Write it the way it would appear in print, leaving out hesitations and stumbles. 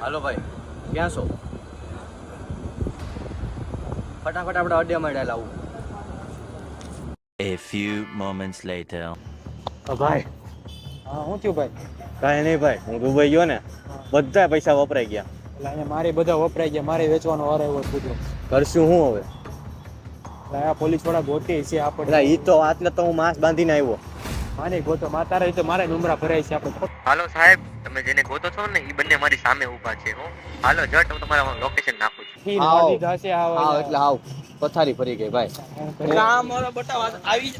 હાલો ભાઈ, ક્યાં છો? ફટાફટ આપણે અડ્ડા માં લાવું. A few moments later. ભાઈ હા હું થયું ભાઈ? કાંઈ નહીં ભાઈ, હું દુબઈ ગયો ને, બધા પૈસા વપરાઈ ગયા. એટલે અહીંયા મારે બધા વપરાઈ ગયા, મારે વેચવાનો વારો આવ્યો બધું. કરશું હું હવે? એટલે આ પોલીસ વાળા ગોતે છે એટલે આપણે. ઈ તો આટલે તો હું માસ્ક બાંધીને આવ્યો. માને ગોતો તારે તો મારા નંબરા ભરાય છે આપણે. હાલો સાહેબ, તમે જેને ગોતો છો ને એ બંને મારી સામે ઊભા છે. હો હાલો જટ, હું તમારા લોકેશન નાખું છું. ઈ આવો. લીધા છે એટલે આવ પથારી ફરી ગઈ ભાઈ. આ મારો બટા આવી